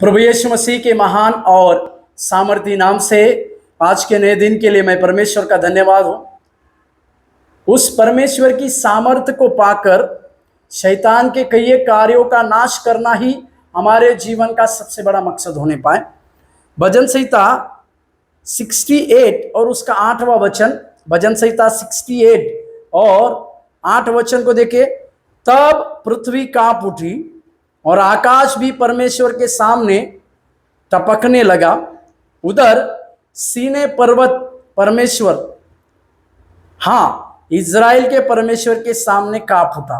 प्रभु यीशु मसीह के महान और सामर्थी नाम से आज के नए दिन के लिए मैं परमेश्वर का धन्यवाद हूँ। उस परमेश्वर की सामर्थ्य को पाकर शैतान के कई कार्यों का नाश करना ही हमारे जीवन का सबसे बड़ा मकसद होने पाए। भजन संहिता 68 और उसका 8वां वचन, भजन संहिता 68 और 8 वचन को देखे। तब पृथ्वी कांप उठी और आकाश भी परमेश्वर के सामने टपकने लगा। उधर सीने पर्वत परमेश्वर, हाँ, इज़राइल के परमेश्वर के सामने कांप उठा।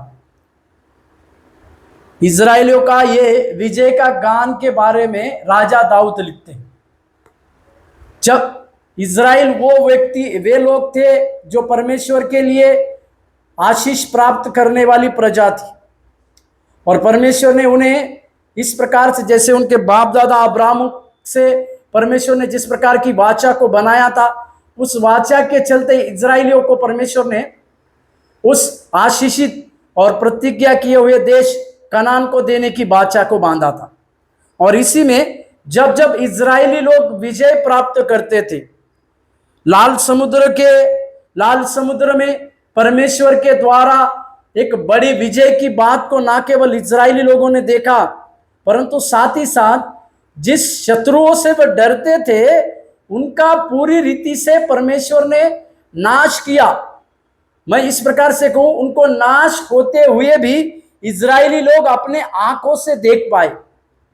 इज़राइलियों का ये विजय का गान के बारे में राजा दाऊद लिखते हैं। जब इज़राइल वे लोग थे जो परमेश्वर के लिए आशीष प्राप्त करने वाली प्रजा थी, और परमेश्वर ने उन्हें इस प्रकार से, जैसे उनके बाप दादा अब्राहम से परमेश्वर ने जिस प्रकार की वाचा को बनाया था, उस वाचा के चलते इज़राइलियों को परमेश्वर ने उस आशीषित और प्रतिज्ञा किए हुए देश कनान को देने की वाचा को बांधा था। और इसी में जब जब इज़राइली लोग विजय प्राप्त करते थे, लाल समुद्र में परमेश्वर के द्वारा एक बड़ी विजय की बात को ना केवल इज़राइली लोगों ने देखा, परंतु साथ ही साथ जिस शत्रुओं से वे डरते थे उनका पूरी रीति से परमेश्वर ने नाश किया। मैं इस प्रकार से कहूं, उनको नाश होते हुए भी इज़राइली लोग अपने आंखों से देख पाए।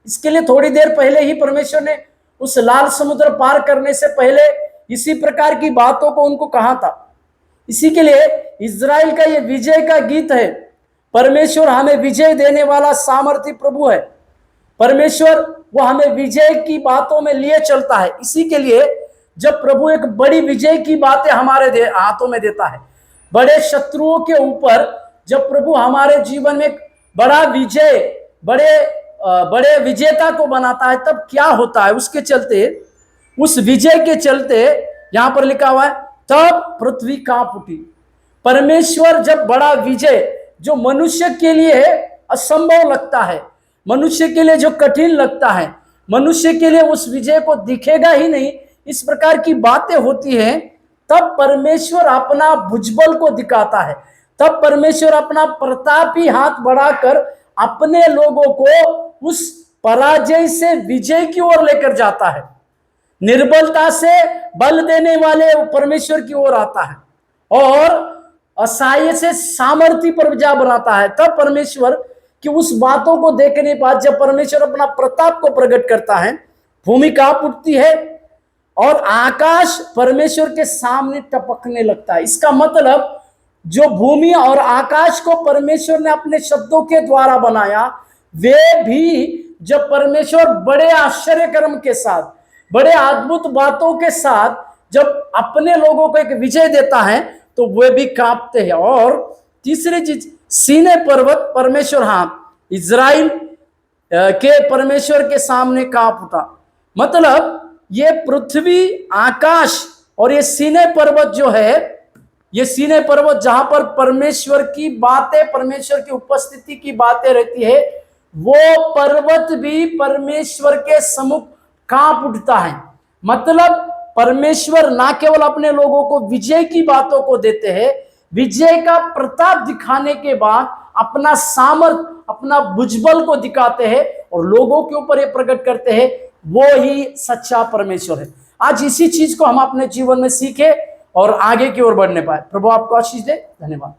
इसके लिए थोड़ी देर पहले ही परमेश्वर ने उस लाल समुद्र पार करने से पहले इसी प्रकार की बातों को उनको कहा था। इसी के लिए इज़राइल का ये विजय का गीत है। परमेश्वर हमें विजय देने वाला सामर्थी प्रभु है। परमेश्वर वो हमें विजय की बातों में लिए चलता है। इसी के लिए जब प्रभु एक बड़ी विजय की बातें हमारे हाथों में देता है, बड़े शत्रुओं के ऊपर जब प्रभु हमारे जीवन में बड़ा विजय, बड़े विजेता को बनाता है, तब क्या होता है? उसके चलते, उस विजय के चलते यहां पर लिखा हुआ है, तब पृथ्वी कांप उठी। परमेश्वर जब बड़ा विजय, जो मनुष्य के लिए असंभव लगता है, मनुष्य के लिए जो कठिन लगता है, मनुष्य के लिए उस विजय को दिखेगा ही नहीं, इस प्रकार की बातें होती हैं, तब परमेश्वर अपना भुजबल को दिखाता है। तब परमेश्वर अपना प्रतापी हाथ बढ़ाकर अपने लोगों को उस पराजय से विजय की ओर लेकर जाता है। निर्बलता से बल देने वाले परमेश्वर की ओर आता है और असहाय से सामर्थी पर जा बनाता है। तब परमेश्वर की उस बातों को देखने के बाद जब परमेश्वर अपना प्रताप को प्रकट करता है, भूमि कांप उठती है और आकाश परमेश्वर के सामने टपकने लगता है। इसका मतलब जो भूमि और आकाश को परमेश्वर ने अपने शब्दों के द्वारा बनाया, वे भी जब परमेश्वर बड़े आश्चर्य कर्म के साथ, बड़े अद्भुत बातों के साथ जब अपने लोगों को एक विजय देता है, तो वे भी कांपते हैं। और तीसरी चीज, सीने पर्वत परमेश्वर, हाँ, इज़राइल के परमेश्वर के सामने कांप उठा। मतलब ये पृथ्वी, आकाश और ये सीने पर्वत जो है, ये सीने पर्वत जहां पर परमेश्वर की बातें, परमेश्वर की उपस्थिति की बातें रहती है, वो पर्वत भी परमेश्वर के सम्मुख कांप उठता है। मतलब परमेश्वर ना केवल अपने लोगों को विजय की बातों को देते हैं, विजय का प्रताप दिखाने के बाद अपना सामर्थ, अपना भुजबल को दिखाते हैं और लोगों के ऊपर ये प्रकट करते हैं। वो ही सच्चा परमेश्वर है। आज इसी चीज को हम अपने जीवन में सीखे और आगे की ओर बढ़ने पाए। प्रभु आपको आशीष दे। धन्यवाद।